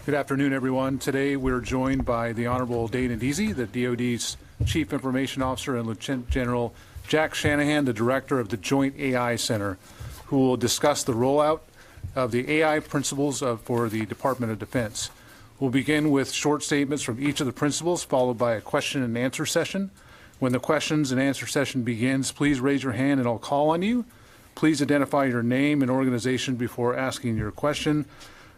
Good afternoon, everyone. Today we're joined by the Honorable Deasy, the DoD's Chief Information Officer, and Lieutenant General Jack Shanahan, the Director of the Joint AI Center, who will discuss the rollout of the AI principles for the Department of Defense. We'll begin with short statements from each of the principals, followed by a question and answer session. When the questions and answer session begins, please raise your hand and I'll call on you. Please identify your name and organization before asking your question.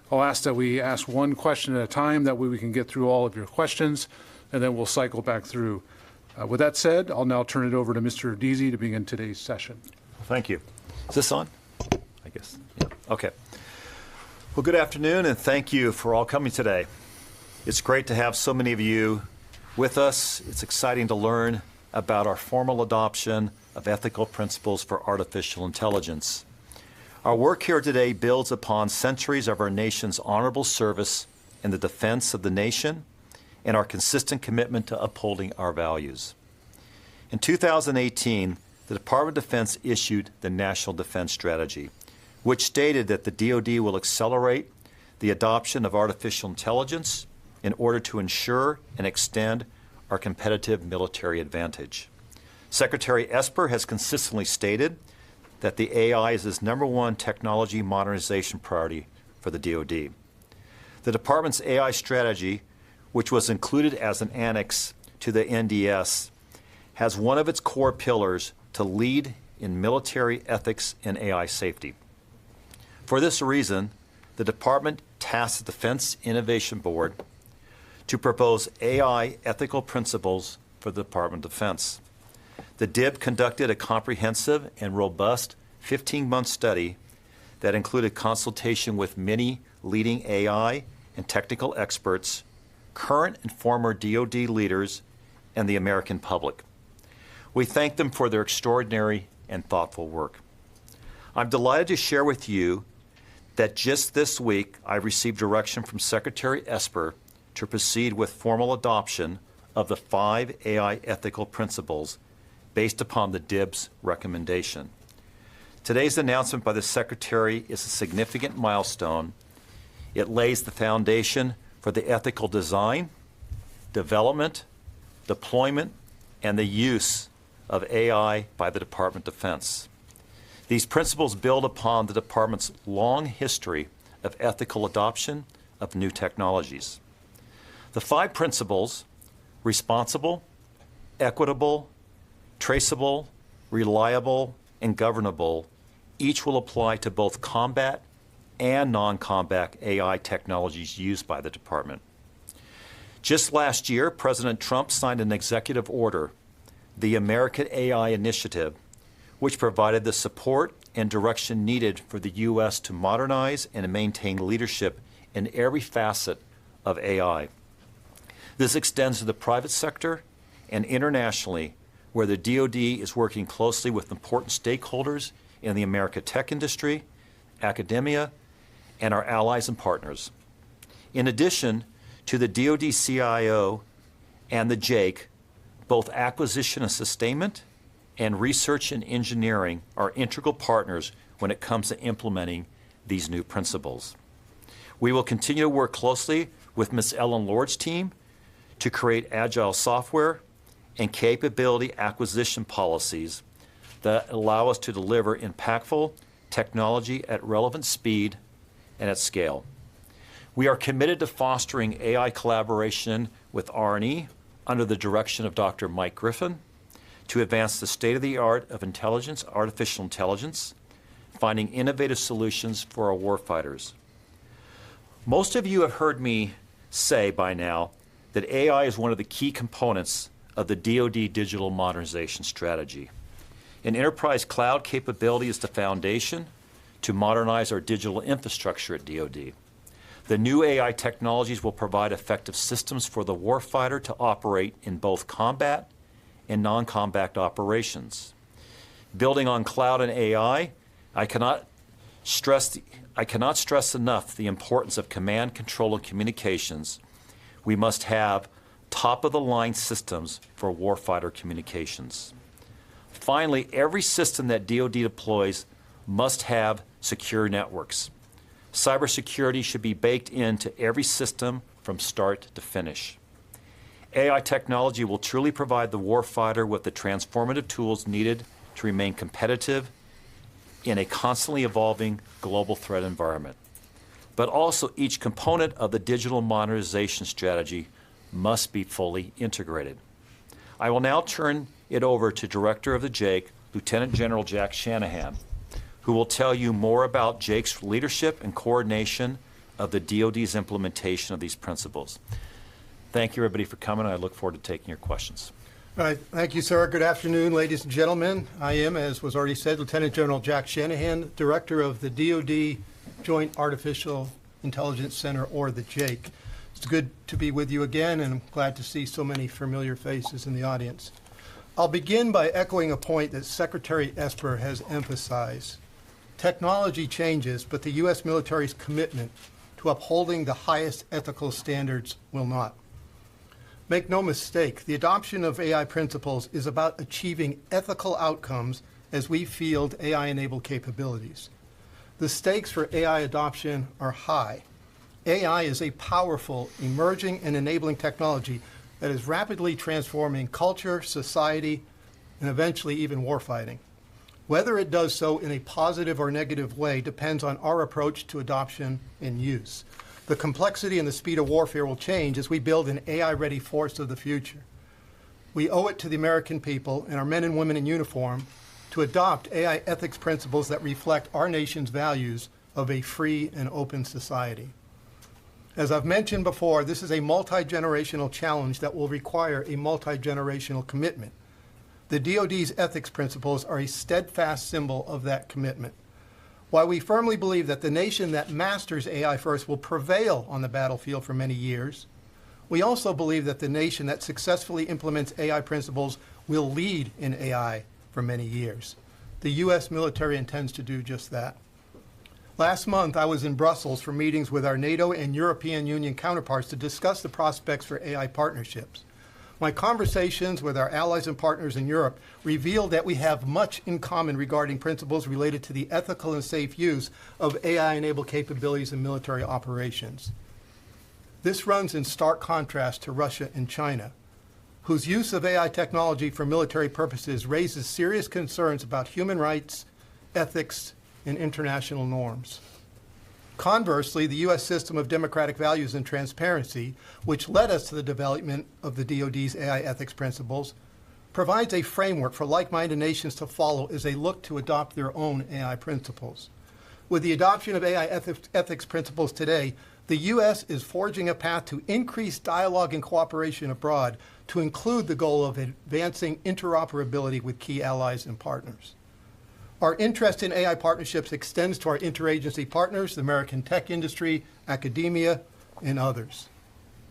I'll ask that we ask one question at a time. That way we can get through all of your questions, and then we'll cycle back through. With that said, I'll now turn it over to Mr. Deasy to begin today's session. Thank you. Is this on? I guess. Yeah. Okay. Well, good afternoon, and thank you for all coming today. It's great to have so many of you with us. It's exciting to learn about our formal adoption of ethical principles for artificial intelligence. Our work here today builds upon centuries of our nation's honorable service in the defense of the nation and our consistent commitment to upholding our values. In 2018, the Department of Defense issued the National Defense Strategy, which stated that the DoD will accelerate the adoption of artificial intelligence in order to ensure and extend our competitive military advantage. Secretary Esper has consistently stated that the AI is his #1 technology modernization priority for the DoD. The Department's AI strategy, which was included as an annex to the NDS, has one of its core pillars to lead in military ethics and AI safety. For this reason, the Department tasked the Defense Innovation Board to propose AI ethical principles for the Department of Defense. The DIB conducted a comprehensive and robust 15-month study that included consultation with many leading AI and technical experts, current and former DoD leaders, and the American public. We thank them for their extraordinary and thoughtful work. I'm delighted to share with you that just this week I received direction from Secretary Esper to proceed with formal adoption of the 5 AI ethical principles based upon the DIB's recommendation. Today's announcement by the Secretary is a significant milestone. It lays the foundation for the ethical design, development, deployment, and the use of AI by the Department of Defense. These principles build upon the Department's long history of ethical adoption of new technologies. The 5 principles, responsible, equitable, traceable, reliable, and governable, each will apply to both combat and non-combat AI technologies used by the Department. Just last year, President Trump signed an executive order, the American AI Initiative, which provided the support and direction needed for the U.S. to modernize and maintain leadership in every facet of AI. This extends to the private sector and internationally, where the DoD is working closely with important stakeholders in the American tech industry, academia, and our allies and partners. In addition to the DoD CIO and the JAIC, both acquisition and sustainment and research and engineering are integral partners when it comes to implementing these new principles. We will continue to work closely with Ms. Ellen Lord's team to create agile software and capability acquisition policies that allow us to deliver impactful technology at relevant speed and at scale. We are committed to fostering AI collaboration with R&E under the direction of Dr. Mike Griffin to advance the state-of-the-art of intelligence, artificial intelligence, finding innovative solutions for our warfighters. Most of you have heard me say by now that AI is one of the key components of the DoD digital modernization strategy. An enterprise cloud capability is the foundation to modernize our digital infrastructure at DoD. The new AI technologies will provide effective systems for the warfighter to operate in both combat and non-combat operations. Building on cloud and AI, I cannot stress enough the importance of command, control, and communications. We must have top-of-the-line systems for warfighter communications. Finally, every system that DoD deploys must have secure networks. Cybersecurity should be baked into every system from start to finish. AI technology will truly provide the warfighter with the transformative tools needed to remain competitive in a constantly evolving global threat environment. But also each component of the digital modernization strategy must be fully integrated. I will now turn it over to Director of the JAIC, Lieutenant General Jack Shanahan, who will tell you more about JAIC's leadership and coordination of the DoD's implementation of these principles. Thank you, everybody, for coming. I look forward to taking your questions. All right. Thank you, sir. Good afternoon, ladies and gentlemen. I am, as was already said, Lieutenant General Jack Shanahan, Director of the DoD Joint Artificial Intelligence Center, or the JAIC. It's good to be with you again, and I'm glad to see so many familiar faces in the audience. I'll begin by echoing a point that Secretary Esper has emphasized. Technology changes, but the U.S. military's commitment to upholding the highest ethical standards will not. Make no mistake, the adoption of AI principles is about achieving ethical outcomes as we field AI-enabled capabilities. The stakes for AI adoption are high. AI is a powerful, emerging, and enabling technology that is rapidly transforming culture, society, and eventually even warfighting. Whether it does so in a positive or negative way depends on our approach to adoption and use. The complexity and the speed of warfare will change as we build an AI-ready force of the future. We owe it to the American people and our men and women in uniform to adopt AI ethics principles that reflect our nation's values of a free and open society. As I've mentioned before, this is a multi-generational challenge that will require a multi-generational commitment. The DoD's ethics principles are a steadfast symbol of that commitment. While we firmly believe that the nation that masters AI first will prevail on the battlefield for many years, we also believe that the nation that successfully implements AI principles will lead in AI for many years. The U.S. military intends to do just that. Last month, I was in Brussels for meetings with our NATO and European Union counterparts to discuss the prospects for AI partnerships. My conversations with our allies and partners in Europe revealed that we have much in common regarding principles related to the ethical and safe use of AI-enabled capabilities in military operations. This runs in stark contrast to Russia and China, whose use of AI technology for military purposes raises serious concerns about human rights, ethics, and international norms. Conversely, the U.S. system of democratic values and transparency, which led us to the development of the DoD's AI ethics principles, provides a framework for like-minded nations to follow as they look to adopt their own AI principles. With the adoption of AI ethics principles today, the U.S. is forging a path to increase dialogue and cooperation abroad to include the goal of advancing interoperability with key allies and partners. Our interest in AI partnerships extends to our interagency partners, the American tech industry, academia, and others.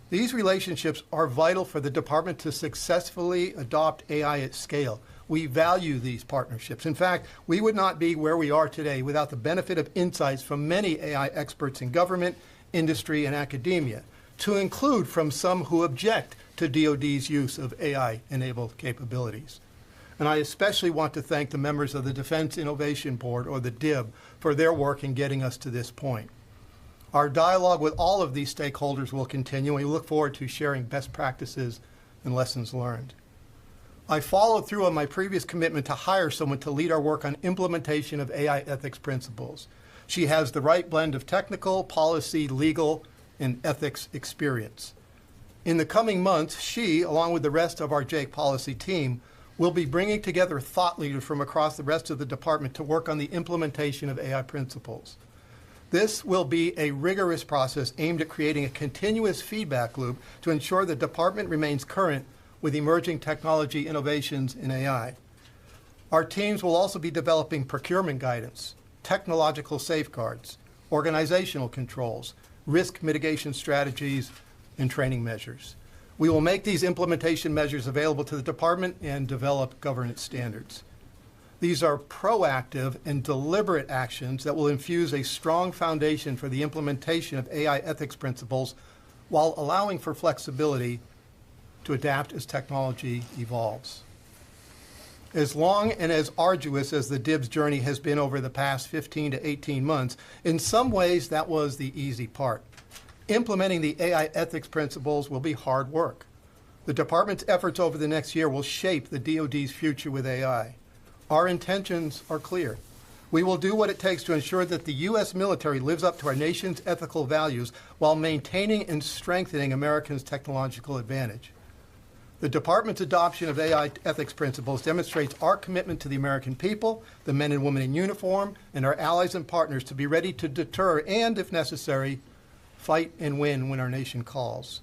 These relationships are vital for the department to successfully adopt AI at scale. We value these partnerships. In fact, we would not be where we are today without the benefit of insights from many AI experts in government, industry, and academia, to include from some who object to DoD's use of AI-enabled capabilities. And I especially want to thank the members of the Defense Innovation Board, or the DIB, for their work in getting us to this point. Our dialogue with all of these stakeholders will continue, and we look forward to sharing best practices and lessons learned. I followed through on my previous commitment to hire someone to lead our work on implementation of AI ethics principles. She has the right blend of technical, policy, legal, and ethics experience. In the coming months, she, along with the rest of our JAIC policy team, will be bringing together thought leaders from across the rest of the department to work on the implementation of AI principles. This will be a rigorous process aimed at creating a continuous feedback loop to ensure the department remains current with emerging technology innovations in AI. Our teams will also be developing procurement guidance, technological safeguards, organizational controls, risk mitigation strategies, and training measures. We will make these implementation measures available to the department and develop governance standards. These are proactive and deliberate actions that will infuse a strong foundation for the implementation of AI ethics principles while allowing for flexibility to adapt as technology evolves. As long and as arduous as the DIBS journey has been over the past 15 to 18 months, in some ways that was the easy part. Implementing the AI ethics principles will be hard work. The department's efforts over the next year will shape the DoD's future with AI. Our intentions are clear. We will do what it takes to ensure that the U.S. military lives up to our nation's ethical values while maintaining and strengthening Americans' technological advantage. The department's adoption of AI ethics principles demonstrates our commitment to the American people, the men and women in uniform, and our allies and partners to be ready to deter and, if necessary, fight and win when our nation calls.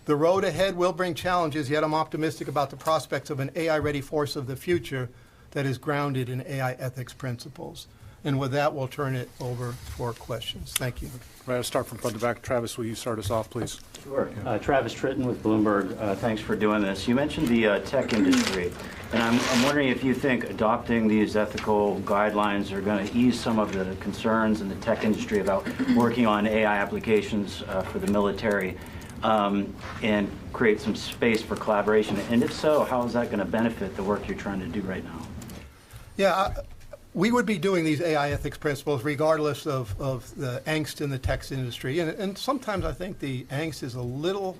The road ahead will bring challenges, yet I'm optimistic about the prospects of an AI-ready force of the future that is grounded in AI ethics principles. And with that, we'll turn it over for questions. Thank you. Right, I'll start from front to back. Travis, will you start us off, please? Sure. Travis Tritton with Bloomberg. Thanks for doing this. You mentioned the tech industry, and I'm wondering if you think adopting these ethical guidelines are going to ease some of the concerns in the tech industry about working on AI applications for the military and create some space for collaboration. And if so, how is that going to benefit the work you're trying to do right now? Yeah, we would be doing these AI ethics principles regardless of the angst in the tech industry. And sometimes I think the angst is a little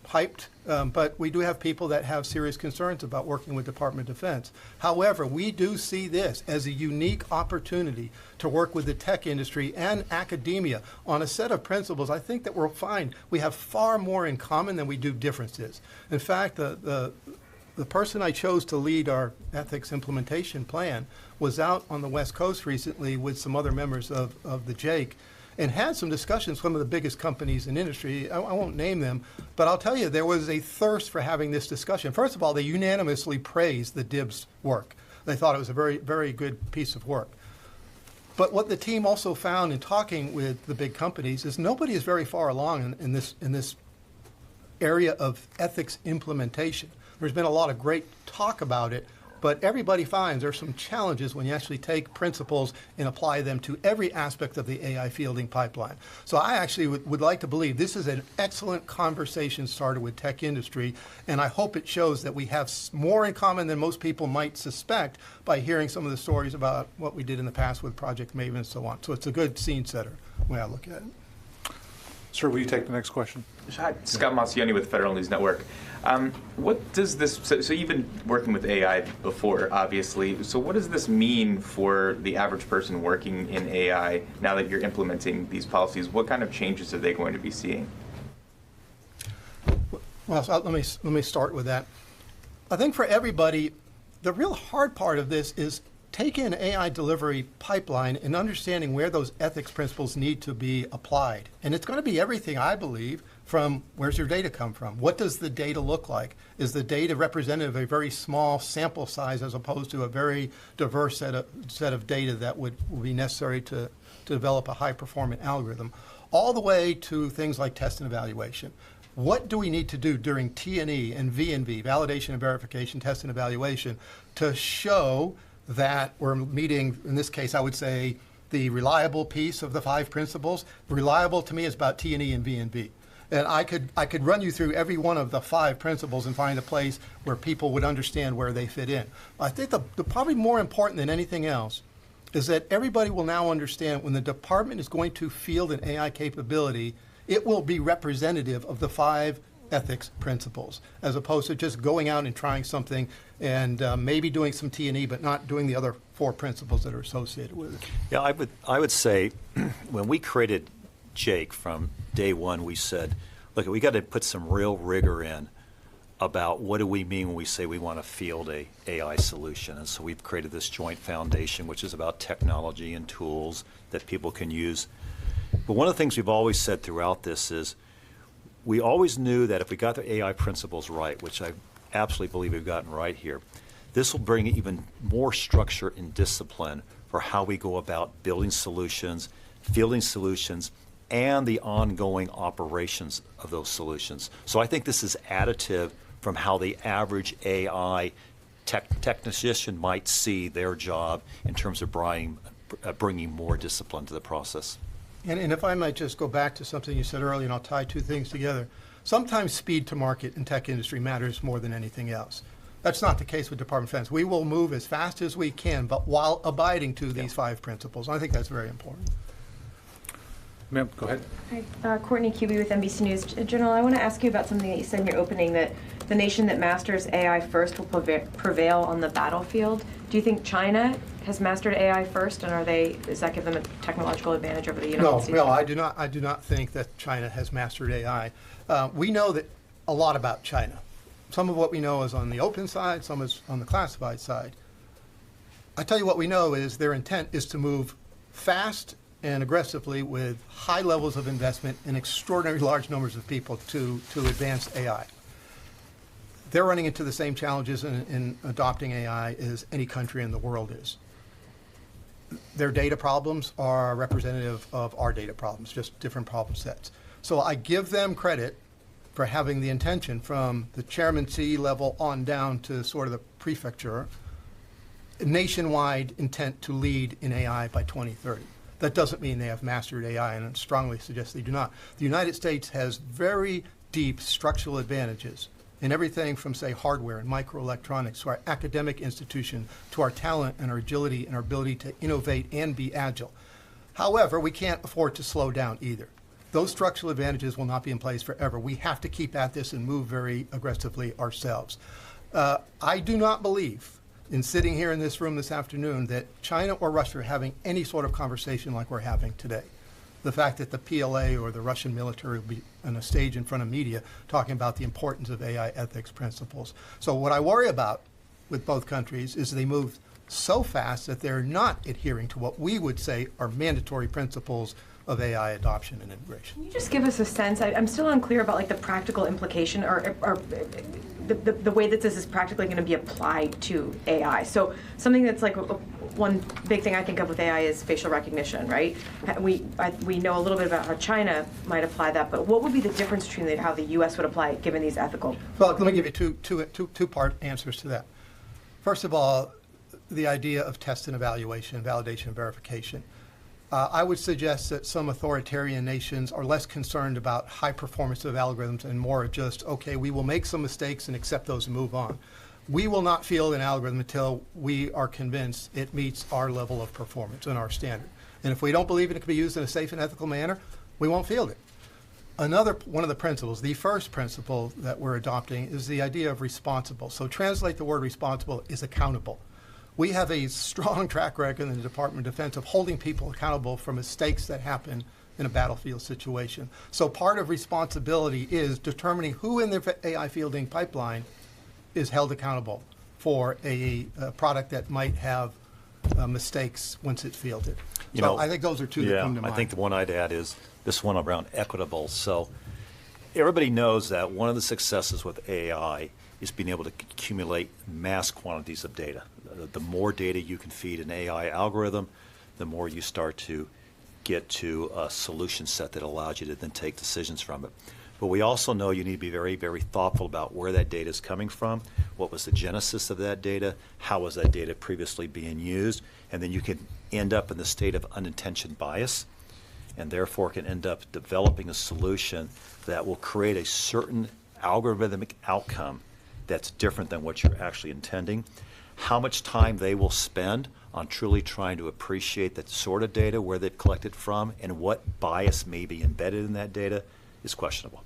hyped, but we do have people that have serious concerns about working with Department of Defense. However, we do see this as a unique opportunity to work with the tech industry and academia on a set of principles. I think that we'll find we have far more in common than we do differences. In fact, the person I chose to lead our ethics implementation plan was out on the West Coast recently with some other members of the JAIC and had some discussions with some of the biggest companies in industry. I won't name them, but I'll tell you there was a thirst for having this discussion. First of all, they unanimously praised the DIBS work. They thought it was a very, very good piece of work. But what the team also found in talking with the big companies is nobody is very far along in this area of ethics implementation. There's been a lot of great talk about it, but everybody finds there's some challenges when you actually take principles and apply them to every aspect of the AI fielding pipeline. So I actually would like to believe this is an excellent conversation started with tech industry, and I hope it shows that we have more in common than most people might suspect by hearing some of the stories about what we did in the past with Project Maven and so on. So it's a good scene setter, the way I look at it. Sir, will you take the next question? Hi, Scott Massioni with Federal News Network. What does this, so you've been working with AI before, obviously, so what does this mean for the average person working in AI now that you're implementing these policies? What kind of changes are they going to be seeing? Well, so let me start with that. I think for everybody, the real hard part of this is taking an AI delivery pipeline and understanding where those ethics principles need to be applied. And it's going to be everything, I believe, from where's your data come from? What does the data look like? Is the data representative of a very small sample size as opposed to a very diverse set of data that would be necessary to develop a high-performing algorithm? All the way to things like test and evaluation. What do we need to do during T&E and V&V, validation and verification, test and evaluation, to show that we're meeting, in this case, I would say, the reliable piece of the 5 principles. Reliable to me is about T&E and V&V. And I could run you through every one of the 5 principles and find a place where people would understand where they fit in. I think the probably more important than anything else is that everybody will now understand when the department is going to field an AI capability, it will be representative of the 5 ethics principles, as opposed to just going out and trying something and maybe doing some T&E, but not doing the other 4 principles that are associated with it. Yeah, I would say when we created JAIC from day one, we said, look, we got to put some real rigor in about what do we mean when we say we want to field a AI solution. And so we've created this joint foundation, which is about technology and tools that people can use. But one of the things we've always said throughout this is we always knew that if we got the AI principles right, which I absolutely believe we've gotten right here, this will bring even more structure and discipline for how we go about building solutions, fielding solutions, and the ongoing operations of those solutions. So I think this is additive from how the average AI technician might see their job in terms of bringing more discipline to the process. And if I might just go back to something you said earlier, and I'll tie 2 things together. Sometimes speed to market in tech industry matters more than anything else. That's not the case with Department of Defense. We will move as fast as we can, but while abiding to these 5 principles. I think that's very important. Ma'am, go ahead. Hi, Courtney Cuby with NBC News. General, I want to ask you about something that you said in your opening, that the nation that masters AI first will prevail on the battlefield. Do you think China has mastered AI first, and does that give them a technological advantage over the United States? No, I do not think that China has mastered AI. We know that a lot about China. Some of what we know is on the open side, some is on the classified side. I tell you what we know is their intent is to move fast and aggressively with high levels of investment and extraordinary large numbers of people to advance AI. They're running into the same challenges in adopting AI as any country in the world is. Their data problems are representative of our data problems, just different problem sets. So I give them credit for having the intention from the chairman C level on down to sort of the prefecture, nationwide intent to lead in AI by 2030. That doesn't mean they have mastered AI, and I strongly suggest they do not. The United States has very deep structural advantages in everything from, say, hardware and microelectronics to our academic institution, to our talent and our agility and our ability to innovate and be agile. However, we can't afford to slow down either. Those structural advantages will not be in place forever. We have to keep at this and move very aggressively ourselves. I do not believe, in sitting here in this room this afternoon, that China or Russia are having any sort of conversation like we're having today. The fact that the PLA or the Russian military will be on a stage in front of media talking about the importance of AI ethics principles. So what I worry about with both countries is they move so fast that they're not adhering to what we would say are mandatory principles of AI adoption and integration. Can you just give us a sense? I'm still unclear about like the practical implication or the way that this is practically going to be applied to AI. So something that's like one big thing I think of with AI is facial recognition, right? We know a little bit about how China might apply that, but what would be the difference between how the U.S. would apply it given these ethical? Well, let me give you two-part answers to that. First of all, the idea of test and evaluation, validation and verification. I would suggest that some authoritarian nations are less concerned about high performance of algorithms and more just, okay, we will make some mistakes and accept those and move on. We will not field an algorithm until we are convinced it meets our level of performance and our standard. And if we don't believe it can be used in a safe and ethical manner, we won't field it. One of the principles, the first principle that we're adopting is the idea of responsible. So translate the word responsible is accountable. We have a strong track record in the Department of Defense of holding people accountable for mistakes that happen in a battlefield situation. So part of responsibility is determining who in the AI fielding pipeline is held accountable for a product that might have mistakes once it's fielded. So I think those are two that come to mind. I think the one I'd add is this one around equitable. So everybody knows that one of the successes with AI is being able to accumulate mass quantities of data. The more data you can feed an AI algorithm, the more you start to get to a solution set that allows you to then take decisions from it. But we also know you need to be very, very thoughtful about where that data is coming from, what was the genesis of that data, how was that data previously being used, and then you can end up in the state of unintentional bias, and therefore can end up developing a solution that will create a certain algorithmic outcome that's different than what you're actually intending. How much time they will spend on truly trying to appreciate that sort of data, where they've collected from, and what bias may be embedded in that data is questionable.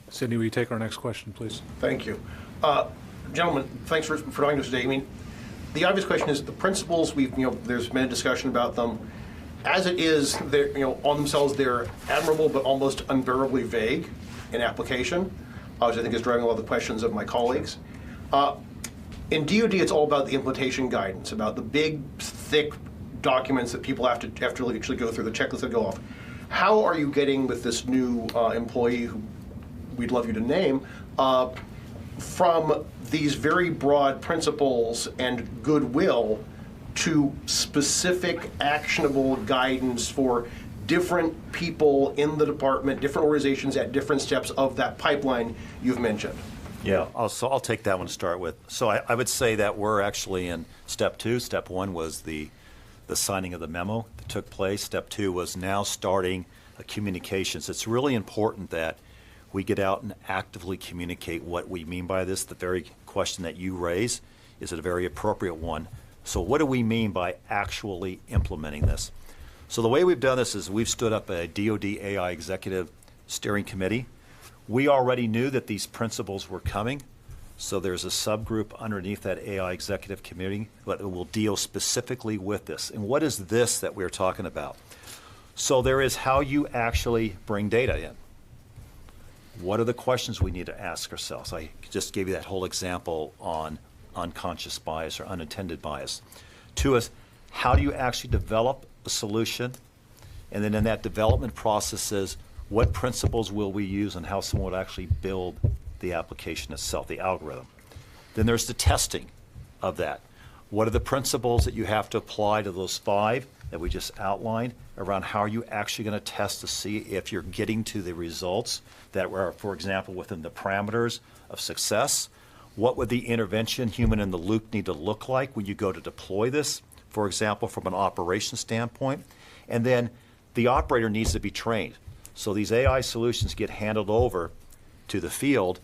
Sydney, will you take our next question, please? Thank you. Gentlemen, thanks for joining us today. I mean, the obvious question is the principles, there's been a discussion about them. As it is, they're, on themselves, they're admirable but almost unbearably vague in application, which I think is driving a lot of the questions of my colleagues. In DoD, it's all about the implementation guidance, about the big, thick documents that people have to actually go through, the checklist that go off. How are you getting with this new employee, who we'd love you to name, from these very broad principles and goodwill to specific actionable guidance for different people in the department, different organizations at different steps of that pipeline you've mentioned? Yeah, so I'll take that one to start with. So I would say that we're actually in step 2. Step 1 was the signing of the memo that took place. Step 2 was now starting communications. It's really important that we get out and actively communicate what we mean by this. The very question that you raise is a very appropriate one. So what do we mean by actually implementing this? So the way we've done this is we've stood up a DoD AI Executive Steering Committee. We already knew that these principles were coming, so there's a subgroup underneath that AI Executive Committee that will deal specifically with this. And what is this that we're talking about? So there is how you actually bring data in. What are the questions we need to ask ourselves? I just gave you that whole example on unconscious bias or unintended bias. Two is, how do you actually develop a solution? And then in that development process is, what principles will we use and how someone would actually build the application itself, the algorithm. Then there's the testing of that. What are the principles that you have to apply to those 5 that we just outlined around how are you actually going to test to see if you're getting to the results that were, for example, within the parameters of success? What would the intervention, human in the loop, need to look like when you go to deploy this, for example, from an operations standpoint? And then the operator needs to be trained. So these AI solutions get handed over to the field.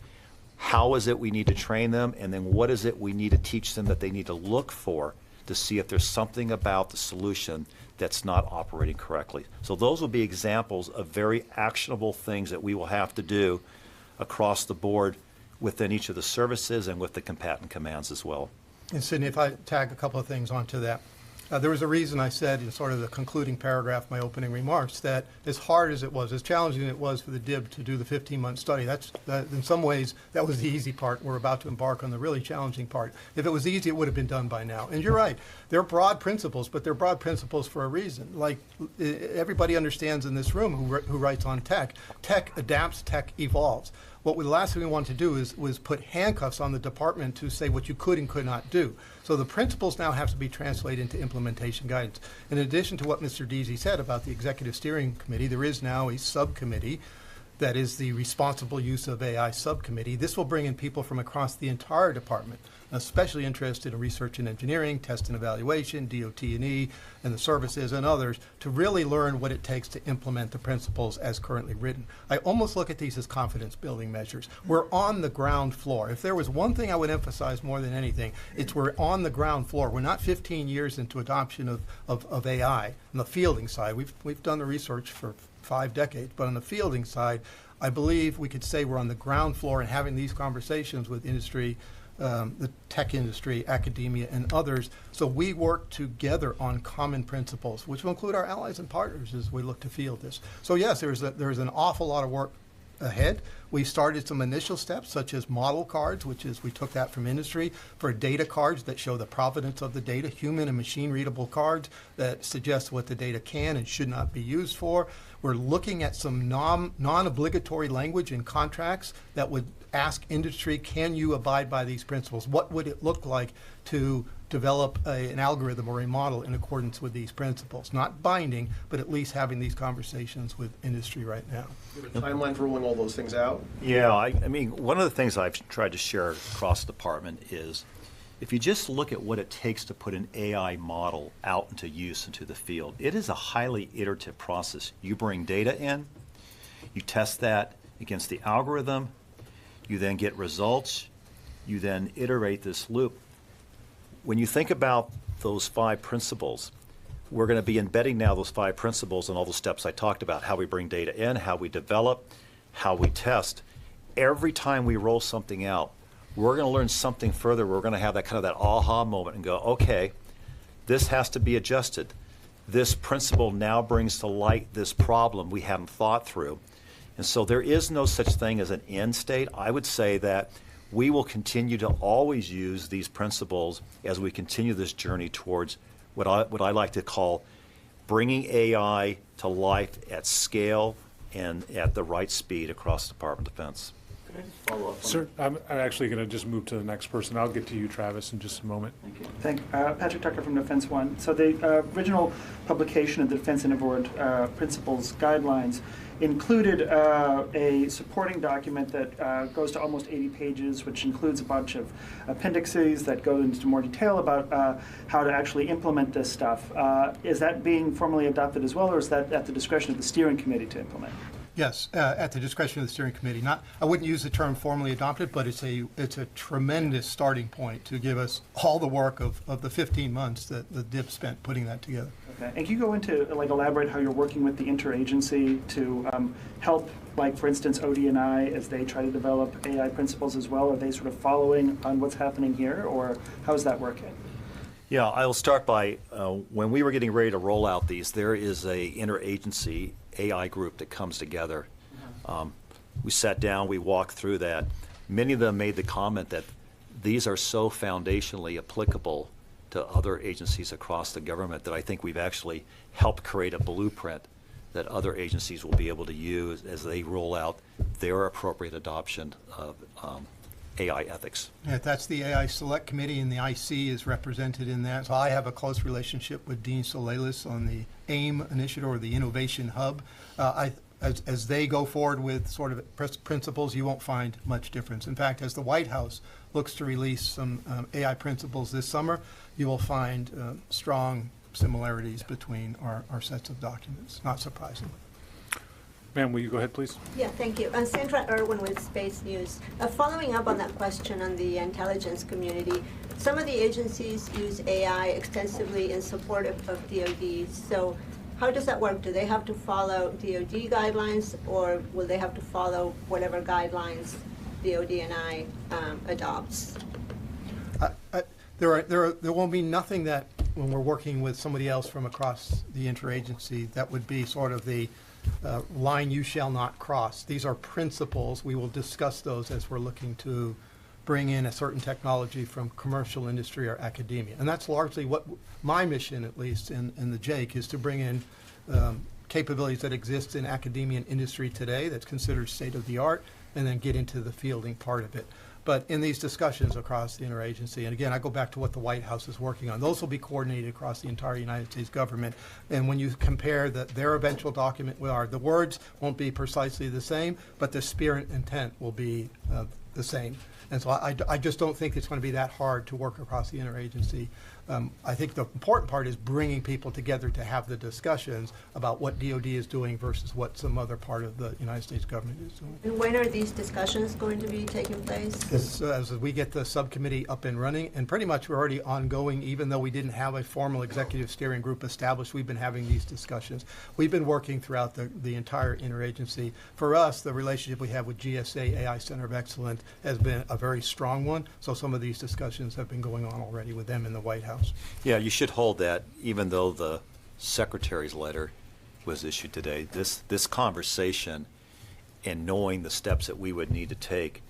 How is it we need to train them? And then what is it we need to teach them that they need to look for to see if there's something about the solution that's not operating correctly? So those will be examples of very actionable things that we will have to do across the board within each of the services and with the combatant commands as well. And Sidney, if I tag a couple of things onto that. There was a reason I said in sort of the concluding paragraph of my opening remarks that as hard as it was, as challenging as it was for the DIB to do the 15-month study, that in some ways that was the easy part. We're about to embark on the really challenging part. If it was easy, it would have been done by now. And you're right, they're broad principles, but they're broad principles for a reason. Like everybody understands in this room who writes on tech, tech adapts, tech evolves. The last thing we want to do was put handcuffs on the department to say what you could and could not do. So the principles now have to be translated into implementation guidance. In addition to what Mr. Deasy said about the Executive Steering Committee, there is now a subcommittee that is the responsible use of AI subcommittee. This will bring in people from across the entire department, especially interested in research and engineering, test and evaluation, DOT&E, and the services and others, to really learn what it takes to implement the principles as currently written. I almost look at these as confidence building measures. We're on the ground floor. If there was one thing I would emphasize more than anything, it's we're on the ground floor. We're not 15 years into adoption of AI on the fielding side. We've done the research for 5 decades, but on the fielding side, I believe we could say we're on the ground floor and having these conversations with industry, the tech industry, academia, and others. So we work together on common principles, which will include our allies and partners as we look to field this. So yes, there's an awful lot of work ahead. We started some initial steps, such as model cards, which is we took that from industry, for data cards that show the provenance of the data, human and machine readable cards that suggest what the data can and should not be used for. We're looking at some non-obligatory language in contracts that would ask industry, can you abide by these principles? What would it look like to develop an algorithm or a model in accordance with these principles? Not binding, but at least having these conversations with industry right now. The timeline for rolling all those things out? Yeah, I mean, one of the things I've tried to share across the department is if you just look at what it takes to put an AI model out into use into the field, it is a highly iterative process. You bring data in, you test that against the algorithm, you then get results, you then iterate this loop. When you think about those 5 principles, we're going to be embedding now those 5 principles and all the steps I talked about, how we bring data in, how we develop, how we test. Every time we roll something out, we're going to learn something further. We're going to have that kind of that aha moment and go, okay, this has to be adjusted. This principle now brings to light this problem we haven't thought through. And so there is no such thing as an end state. I would say that we will continue to always use these principles as we continue this journey towards what I like to call bringing AI to life at scale and at the right speed across the Department of Defense. Follow up. Sir, I'm actually going to just move to the next person. I'll get to you, Travis, in just a moment. Thank you. Patrick Tucker from Defense One. So the original publication of the Defense Inward Principles Guidelines included a supporting document that goes to almost 80 pages, which includes a bunch of appendices that go into more detail about how to actually implement this stuff. Is that being formally adopted as well, or is that at the discretion of the steering committee to implement? Yes, at the discretion of the steering committee. I wouldn't use the term formally adopted, but it's a tremendous starting point to give us all the work of the 15 months that the DIP spent putting that together. Okay. And can you go into, like, elaborate how you're working with the interagency to help, like, for instance, OD&I as they try to develop AI principles as well? Are they sort of following on what's happening here, or how's that working? Yeah, I'll start by, when we were getting ready to roll out these, there is a interagency AI group that comes together. We sat down, we walked through that. Many of them made the comment that these are so foundationally applicable to other agencies across the government that I think we've actually helped create a blueprint that other agencies will be able to use as they roll out their appropriate adoption of AI ethics. Yeah, that's the AI Select Committee, and the IC is represented in that. So I have a close relationship with Dean Solelis on the AIM initiative, or the Innovation Hub. As they go forward with sort of principles, you won't find much difference. In fact, as the White House looks to release some AI principles this summer, you will find strong similarities between our sets of documents, not surprisingly. Ma'am, will you go ahead, please? Yeah, thank you. Sandra Irwin with Space News. Following up on that question on the intelligence community, some of the agencies use AI extensively in support of DoD. So how does that work? Do they have to follow DoD guidelines, or will they have to follow whatever guidelines DoD&I adopts? There won't be nothing that, when we're working with somebody else from across the interagency, that would be sort of the line you shall not cross. These are principles. We will discuss those as we're looking to bring in a certain technology from commercial industry or academia. And that's largely what my mission, at least in the JAIC, is to bring in capabilities that exist in academia and industry today that's considered state-of-the-art, and then get into the fielding part of it. But in these discussions across the interagency, and again, I go back to what the White House is working on, those will be coordinated across the entire United States government. And when you compare their eventual document with ours, the words won't be precisely the same, but the spirit and intent will be the same. And so I just don't think it's going to be that hard to work across the interagency. I think the important part is bringing people together to have the discussions about what DoD is doing versus what some other part of the United States government is doing. And when are these discussions going to be taking place? As we get the subcommittee up and running, and pretty much we're already ongoing, even though we didn't have a formal executive steering group established, we've been having these discussions. We've been working throughout the entire interagency. For us, the relationship we have with GSA AI Center of Excellence has been a very strong one, so some of these discussions have been going on already with them in the White House. Yeah, you should hold that, even though the Secretary's letter was issued today. This conversation and knowing the steps that we would need to take,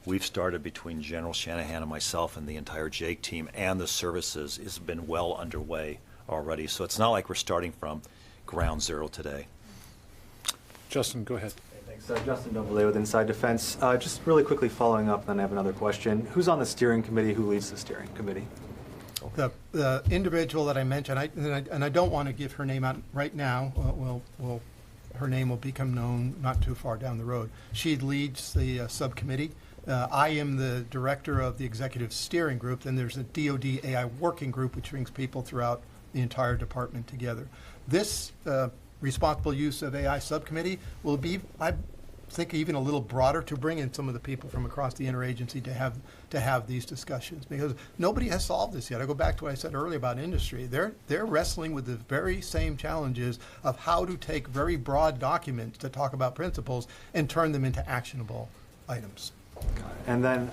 we've started between General Shanahan and myself and the entire JAIC team and the services has been well underway already. So it's not like we're starting from ground zero today. Justin, go ahead. Thanks. Justin Doubleday with Inside Defense. Just really quickly following up, then I have another question. Who's on the steering committee? Who leads the steering committee? The individual that I mentioned, and I don't want to give her name out right now. Her name will become known not too far down the road. She leads the subcommittee. I am the director of the executive steering group. Then there's a DoD AI working group, which brings people throughout the entire department together. This responsible use of AI subcommittee will be, I think, even a little broader, to bring in some of the people from across the interagency to have these discussions, because nobody has solved this yet. I go back to what I said earlier about industry. They're wrestling with the very same challenges of how to take very broad documents to talk about principles and turn them into actionable items. And then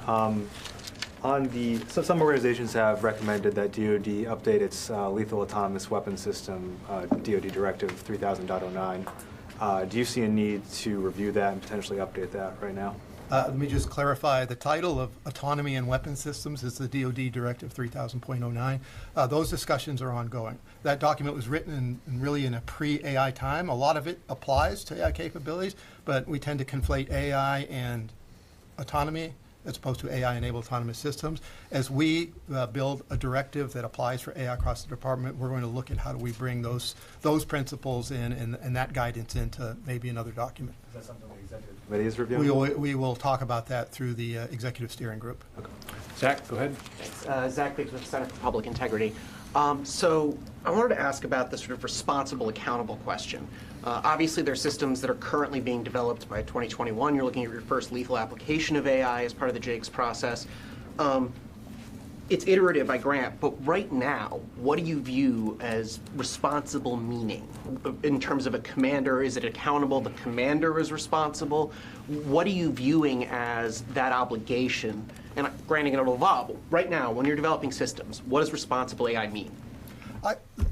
so some organizations have recommended that DoD update its lethal autonomous weapon system, DoD Directive 3000.09. Do you see a need to review that and potentially update that right now? Let me just clarify. The title of Autonomy in Weapon Systems is the DoD Directive 3000.09. Those discussions are ongoing. That document was written really in a pre-AI time. A lot of it applies to AI capabilities, but we tend to conflate AI and autonomy as opposed to AI-enabled autonomous systems. As we build a directive that applies for AI across the department, we're going to look at how do we bring those principles in and that guidance into maybe another document. Is that something the executive committee is reviewing? We will talk about that through the executive steering group. Zach, go ahead. Thanks. Zach Biggs with Center for Public Integrity. So I wanted to ask about the sort of responsible, accountable question. Obviously, there are systems that are currently being developed. By 2021. You're looking at your first lethal application of AI as part of the JAKES process. It's iterative, I grant, but right now, what do you view as responsible meaning? In terms of a commander, is it accountable? The commander is responsible? What are you viewing as that obligation? And granting it'll evolve. Right now, when you're developing systems, what does responsible AI mean?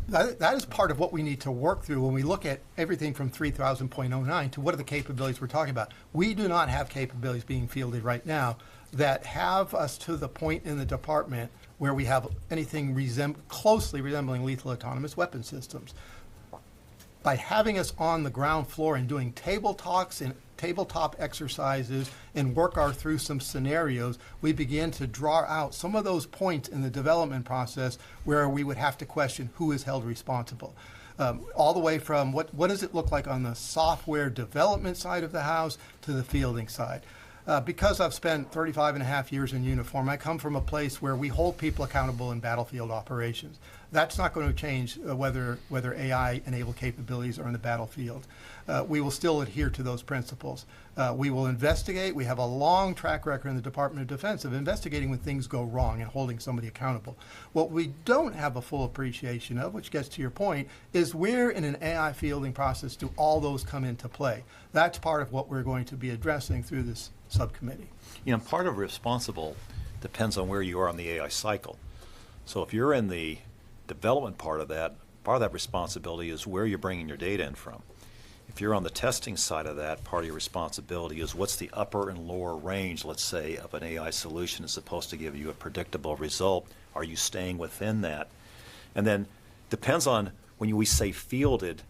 That is part of what we need to work through when we look at everything from 3000.09 to what are the capabilities we're talking about. We do not have capabilities being fielded right now that have us to the point in the department where we have anything closely resembling lethal autonomous weapon systems. By having us on the ground floor and doing table talks and tabletop exercises and work through some scenarios, we begin to draw out some of those points in the development process where we would have to question who is held responsible. All the way from what does it look like on the software development side of the house to the fielding side. Because I've spent 35 and a half years in uniform, I come from a place where we hold people accountable in battlefield operations. That's not going to change whether AI-enabled capabilities are in the battlefield. We will still adhere to those principles. We will investigate. We have a long track record in the Department of Defense of investigating when things go wrong and holding somebody accountable. What we don't have a full appreciation of, which gets to your point, is where in an AI fielding process do all those come into play? That's part of what we're going to be addressing through this subcommittee. You know, part of responsible depends on where you are on the AI cycle. So if you're in the development part of that responsibility is where you're bringing your data in from. If you're on the testing side of that, part of your responsibility is what's the upper and lower range, let's say, of an AI solution that's supposed to give you a predictable result. Are you staying within that? And then depends on when we say fielded,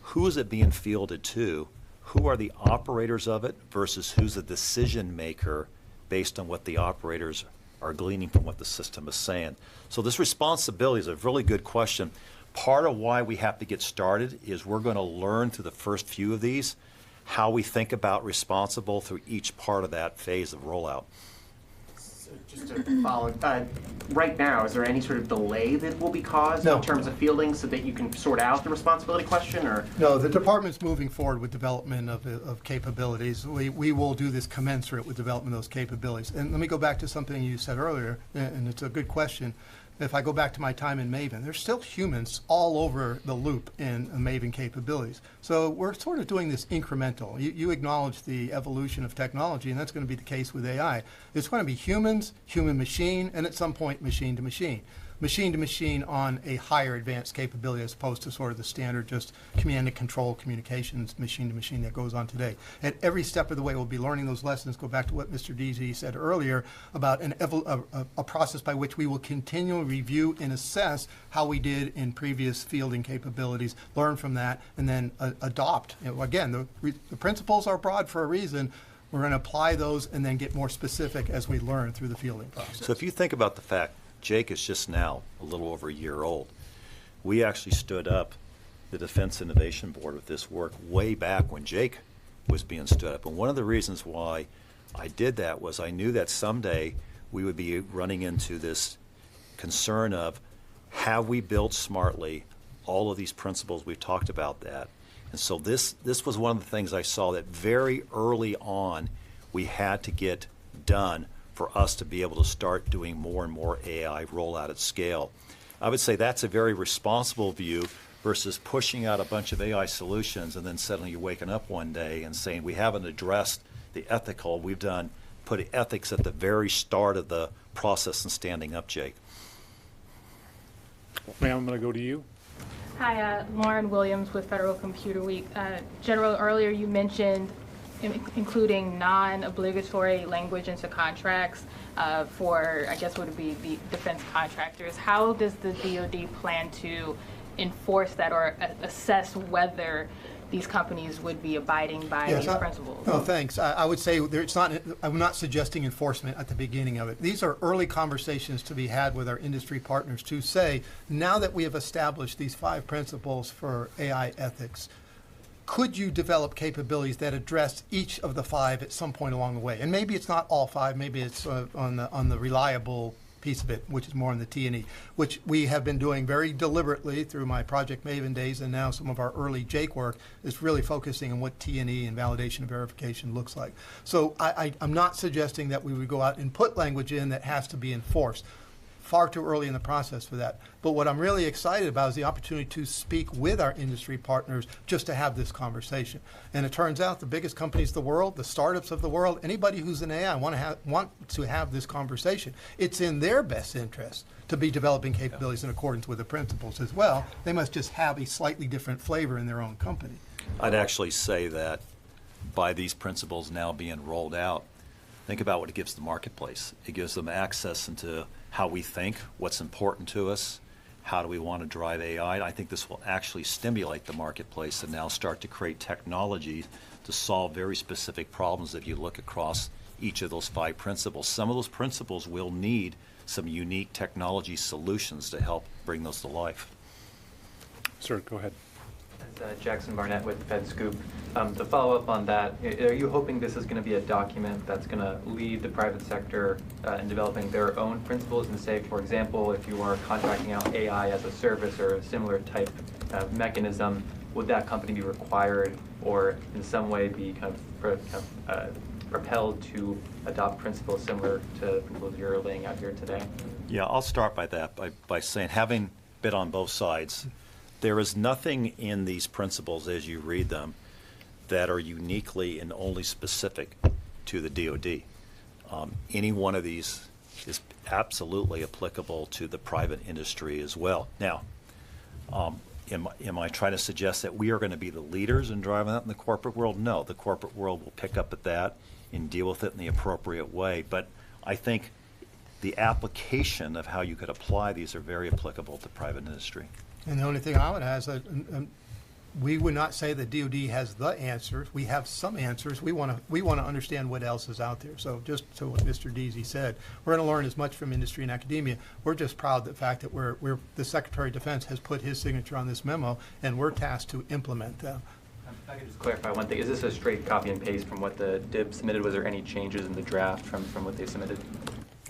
who is it being fielded to? Who are the operators of it versus who's the decision maker based on what the operators are gleaning from what the system is saying. So this responsibility is a really good question. Part of why we have to get started is we're going to learn through the first few of these how we think about responsible through each part of that phase of rollout. Just to follow, right now, is there any sort of delay that will be caused in terms of fielding so that you can sort out the responsibility question? Or no, the department's moving forward with development of capabilities. We will do this commensurate with development of those capabilities. And let me go back to something you said earlier, and it's a good question. If I go back to my time in Maven, there's still humans all over the loop in Maven capabilities. So we're sort of doing this incremental. You acknowledge the evolution of technology, and that's going to be the case with AI. It's going to be humans, human-machine, and at some point machine-to-machine. Machine-to-machine on a higher advanced capability as opposed to sort of the standard just command and control communications machine-to-machine that goes on today. At every step of the way, we'll be learning those lessons. Go back to what Mr. Deasy said earlier about a process by which we will continually review and assess how we did in previous fielding capabilities, learn from that, and then adopt. You know, again, the principles are broad for a reason. We're going to apply those and then get more specific as we learn through the fielding process. So if you think about the fact Jake is just now a little over a year old. We actually stood up the Defense Innovation Board with this work way back when Jake was being stood up. And one of the reasons why I did that was I knew that someday we would be running into this concern of have we built smartly all of these principles? We've talked about that. And so this was one of the things I saw that very early on we had to get done for us to be able to start doing more and more AI rollout at scale. I would say that's a very responsible view versus pushing out a bunch of AI solutions and then suddenly you're waking up one day and saying we haven't addressed the ethical. We've put ethics at the very start of the process and standing up, Jake. Ma'am, I'm going to go to you. Hi, Lauren Williams with Federal Computer Week. General, earlier you mentioned including non-obligatory language into contracts for, I guess, would it be the defense contractors. How does the DoD plan to enforce that or assess whether these companies would be abiding by these principles? No, thanks. I would say I'm not suggesting enforcement at the beginning of it. These are early conversations to be had with our industry partners to say, now that we have established these 5 principles for AI ethics, could you develop capabilities that address each of the 5 at some point along the way? And maybe it's not all 5, maybe it's on the reliable piece of it, which is more on the T&E, which we have been doing very deliberately through my Project Maven days, and now some of our early Jake work is really focusing on what T&E and validation and verification looks like. So I'm not suggesting that we would go out and put language in that has to be enforced. Far too early in the process for that. But what I'm really excited about is the opportunity to speak with our industry partners just to have this conversation. And it turns out the biggest companies of the world, the startups of the world, anybody who's in AI want to have this conversation. It's in their best interest to be developing capabilities in accordance with the principles as well. They must just have a slightly different flavor in their own company. I'd actually say that by these principles now being rolled out, think about what it gives the marketplace. It gives them access into how we think, what's important to us, how do we want to drive AI. And I think this will actually stimulate the marketplace and now start to create technology to solve very specific problems if you look across each of those 5 principles. Some of those principles will need some unique technology solutions to help bring those to life. Sir, go ahead. Jackson Barnett with FedScoop. To follow up on that, are you hoping this is going to be a document that's going to lead the private sector in developing their own principles and say, for example, if you are contracting out AI as a service or a similar type of mechanism, would that company be required or in some way be kind of propelled to adopt principles similar to the principles you're laying out here today? Yeah, I'll start by saying, having been on both sides, there is nothing in these principles as you read them that are uniquely and only specific to the DoD. Any one of these is absolutely applicable to the private industry as well. Now, am I trying to suggest that we are going to be the leaders in driving that in the corporate world? No, the corporate world will pick up at that and deal with it in the appropriate way. But I think the application of how you could apply these are very applicable to private industry. And the only thing I would add is that we would not say that DoD has the answers. We have some answers. We want to understand what else is out there. So just to what Mr. Deasy said, we're going to learn as much from industry and academia. We're just proud of the fact that the Secretary of Defense has put his signature on this memo, and we're tasked to implement them. If I could just clarify one thing, is this a straight copy and paste from what the DIB submitted? Was there any changes in the draft from what they submitted?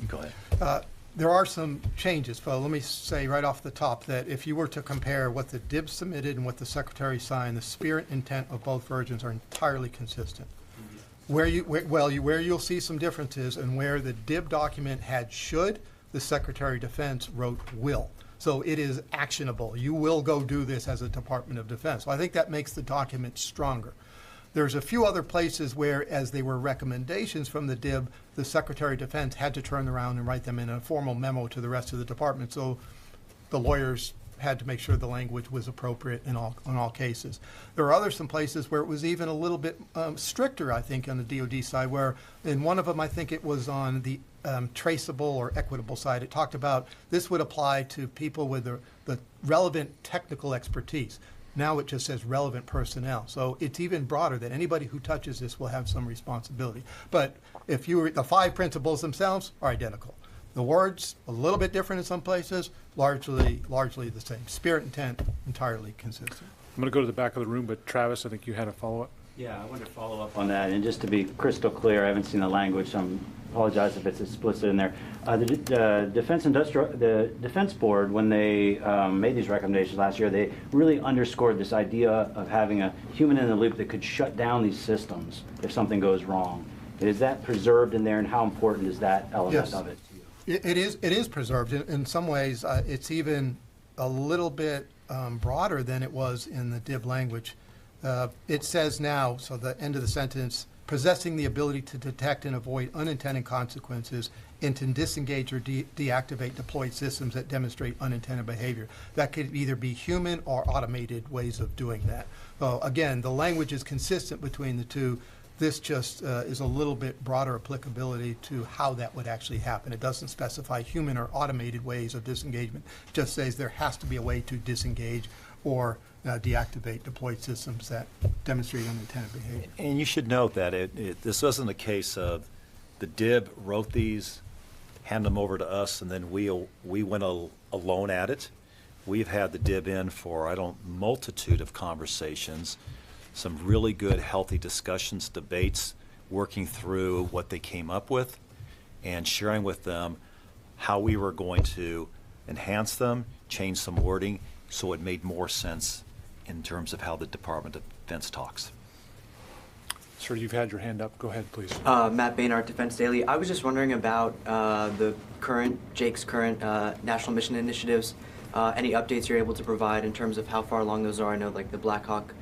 Go ahead. There are some changes, but let me say right off the top that if you were to compare what the DIB submitted and what the Secretary signed, the spirit and intent of both versions are entirely consistent. Where you'll see some differences and where the DIB document had should, the Secretary of Defense wrote will. So it is actionable. You will go do this as a Department of Defense. So I think that makes the document stronger. There's a few other places where, as they were recommendations from the DIB, the Secretary of Defense had to turn around and write them in a formal memo to the rest of the department. So the lawyers had to make sure the language was appropriate in all cases. There are some places where it was even a little bit stricter, I think, on the DoD side, where in one of them, I think it was on the traceable or equitable side, it talked about this would apply to people with the relevant technical expertise. Now it just says relevant personnel. So it's even broader that anybody who touches this will have some responsibility. But if the 5 principles themselves are identical. The words a little bit different in some places, largely the same. Spirit, intent, entirely consistent. I'm going to go to the back of the room, but Travis, I think you had a follow-up. Yeah, I wanted to follow up on that, and just to be crystal clear, I haven't seen the language, so I apologize if it's explicit in there. The Defense Board, when they made these recommendations last year, they really underscored this idea of having a human in the loop that could shut down these systems if something goes wrong. Is that preserved in there, and how important is that element of it to you? It is preserved. In some ways, it's even a little bit broader than it was in the DIB language. It says now, so the end of the sentence, possessing the ability to detect and avoid unintended consequences and to disengage or deactivate deployed systems that demonstrate unintended behavior. That could either be human or automated ways of doing that. So again, the language is consistent between the two. This just is a little bit broader applicability to how that would actually happen. It doesn't specify human or automated ways of disengagement. It just says there has to be a way to disengage or deactivate deployed systems that demonstrate unintended behavior. And you should note that this wasn't a case of the DIB wrote these, hand them over to us, and then we went alone at it. We've had the DIB in for, multitude of conversations, some really good, healthy discussions, debates, working through what they came up with and sharing with them how we were going to enhance them, change some wording, so it made more sense in terms of how the Department of Defense talks. Sir, you've had your hand up. Go ahead, please. Matt Baynard, Defense Daily. I was just wondering about Jake's current national mission initiatives. Any updates you're able to provide in terms of how far along those are? I know like the Black Hawk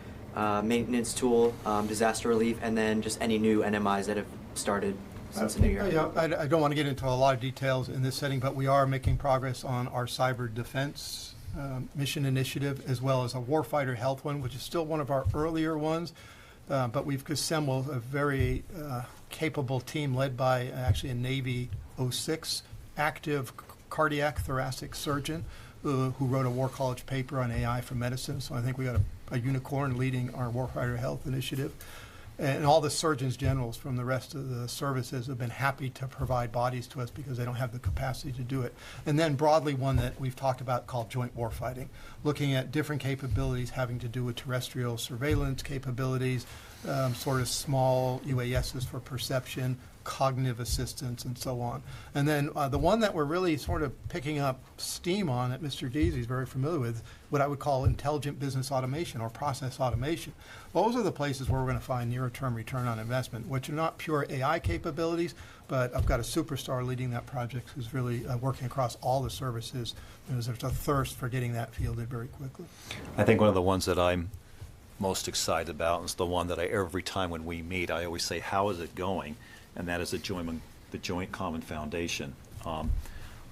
maintenance tool, disaster relief, and then just any new NMIs that have started since the new year. Yeah, I don't want to get into a lot of details in this setting, but we are making progress on our cyber defense mission initiative, as well as a warfighter health one, which is still one of our earlier ones. But we've assembled a very capable team led by actually a Navy 06 active cardiac thoracic surgeon who wrote a War College paper on AI for medicine. So I think we got a unicorn leading our warfighter health initiative. And all the surgeons generals from the rest of the services have been happy to provide bodies to us because they don't have the capacity to do it. And then broadly, one that we've talked about called joint warfighting, looking at different capabilities having to do with terrestrial surveillance capabilities, sort of small UASs for perception, cognitive assistance, and so on. And then the one that we're really sort of picking up steam on that Mr. Deasy is very familiar with, what I would call intelligent business automation or process automation. Those are the places where we're going to find nearer-term return on investment, which are not pure AI capabilities, but I've got a superstar leading that project who's really working across all the services. There's a thirst for getting that fielded very quickly. I think one of the ones that I'm most excited about is the one that every time when we meet, I always say, how is it going? And that is the Joint Common Foundation.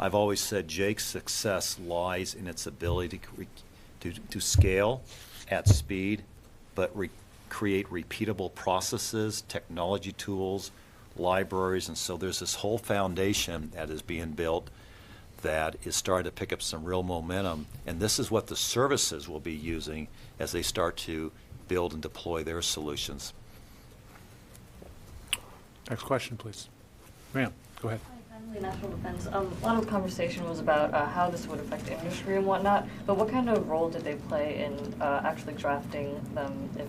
I've always said Jake's success lies in its ability to scale at speed, but create repeatable processes, technology tools, libraries, and so there's this whole foundation that is being built that is starting to pick up some real momentum, and this is what the services will be using as they start to build and deploy their solutions. Next question, please. Ma'am, go ahead. National Defense. A lot of conversation was about how this would affect industry and whatnot, but what kind of role did they play in actually drafting them, if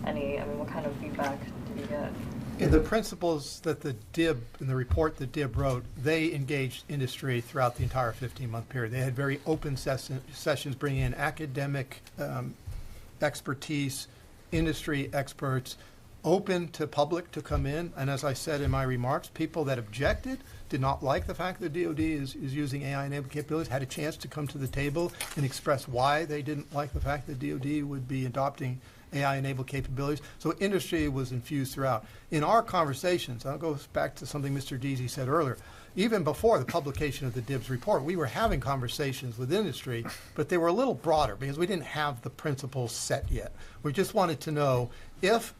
any? I mean, what kind of feedback did you get? In the principles that the DIB, in the report that DIB wrote, they engaged industry throughout the entire 15-month period. They had very open sessions, bringing in academic expertise, industry experts, open to public to come in. And as I said in my remarks, people that objected, did not like the fact that DoD is using AI-enabled capabilities, had a chance to come to the table and express why they didn't like the fact that DoD would be adopting AI-enabled capabilities. So industry was infused throughout. In our conversations, I'll go back to something Mr. Deasy said earlier, even before the publication of the DIBS report, we were having conversations with industry, but they were a little broader because we didn't have the principles set yet. We just wanted to know if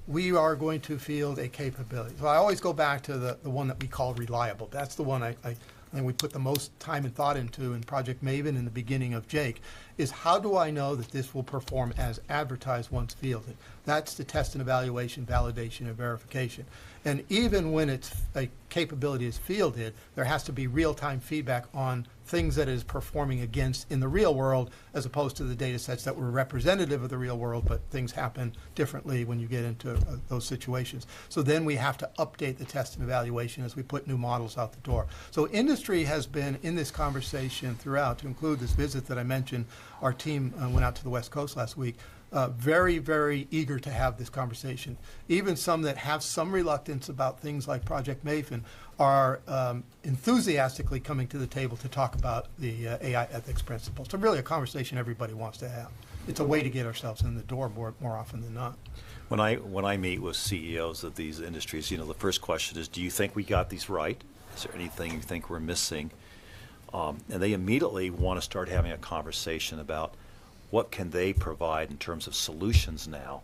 we are going to field a capability. So I always go back to the one that we call reliable. That's the one I think we put the most time and thought into in Project Maven in the beginning of Jake, is how do I know that this will perform as advertised once fielded? That's the test and evaluation, validation, and verification. And even when a capability is fielded, there has to be real-time feedback on things that it is performing against in the real world, as opposed to the data sets that were representative of the real world, but things happen differently when you get into those situations. So then we have to update the test and evaluation as we put new models out the door. So industry has been in this conversation throughout, to include this visit that I mentioned. Our team went out to the West Coast last week. Very, very eager to have this conversation. Even some that have some reluctance about things like Project Maven are enthusiastically coming to the table to talk about the AI ethics principles. So really a conversation everybody wants to have. It's a way to get ourselves in the door more often than not. When I meet with CEOs of these industries, the first question is, do you think we got these right? Is there anything you think we're missing? And they immediately want to start having a conversation about what can they provide in terms of solutions now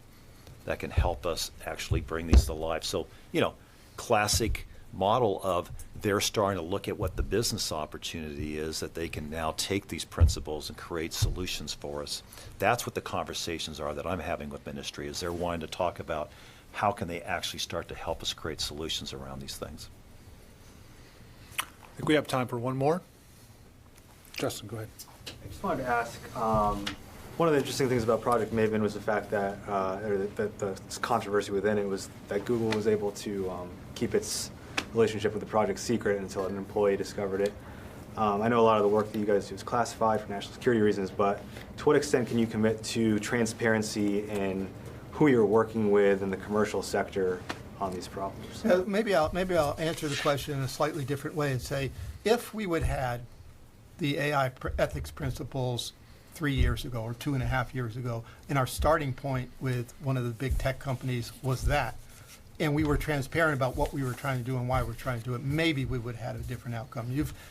that can help us actually bring these to life. So, classic model of they're starting to look at what the business opportunity is, that they can now take these principles and create solutions for us. That's what the conversations are that I'm having with ministry, is they're wanting to talk about how can they actually start to help us create solutions around these things. I think we have time for one more. Justin, go ahead. I just wanted to ask, one of the interesting things about Project Maven was the fact that, or that the controversy within it was that Google was able to keep its relationship with the project secret until an employee discovered it. I know a lot of the work that you guys do is classified for national security reasons, but to what extent can you commit to transparency in who you're working with in the commercial sector on these problems? Maybe I'll answer the question in a slightly different way and say, if we would had the AI ethics principles 3 years ago or 2.5 years ago, and our starting point with one of the big tech companies was that, and we were transparent about what we were trying to do and why we're trying to do it, maybe we would have had a different outcome.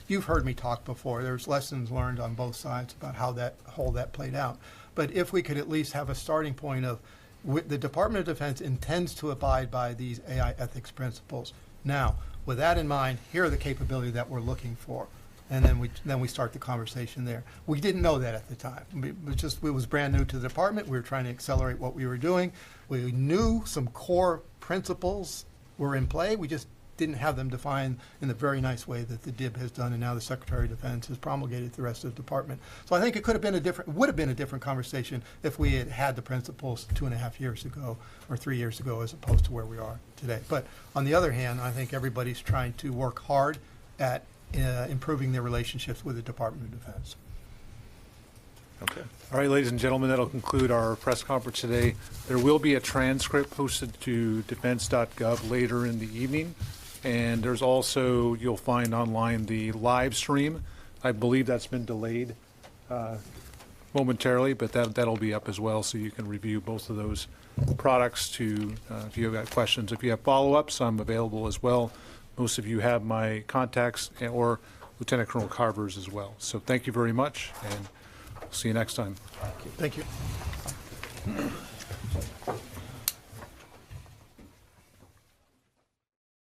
You've heard me talk before. There's lessons learned on both sides about how that played out. But if we could at least have a starting point of the Department of Defense intends to abide by these AI ethics principles. Now, with that in mind, here are the capabilities that we're looking for. And then we start the conversation there. We didn't know that at the time. It was brand new to the department. We were trying to accelerate what we were doing. We knew some core principles were in play. We just didn't have them defined in the very nice way that the DIB has done, and now the Secretary of Defense has promulgated the rest of the department. So I think it would have been a different conversation if we had had the principles 2.5 years ago or 3 years ago, as opposed to where we are today. But on the other hand, I think everybody's trying to work hard at improving their relationships with the Department of Defense. Okay. All right, ladies and gentlemen, that'll conclude our press conference today. There will be a transcript posted to defense.gov later in the evening. And there's also, you'll find online the live stream. I believe that's been delayed momentarily, but that'll be up as well, so you can review both of those products if you have got questions. If you have follow-ups, I'm available as well. Most of you have my contacts or Lieutenant Colonel Carver's as well. So thank you very much, and we'll see you next time. Thank you.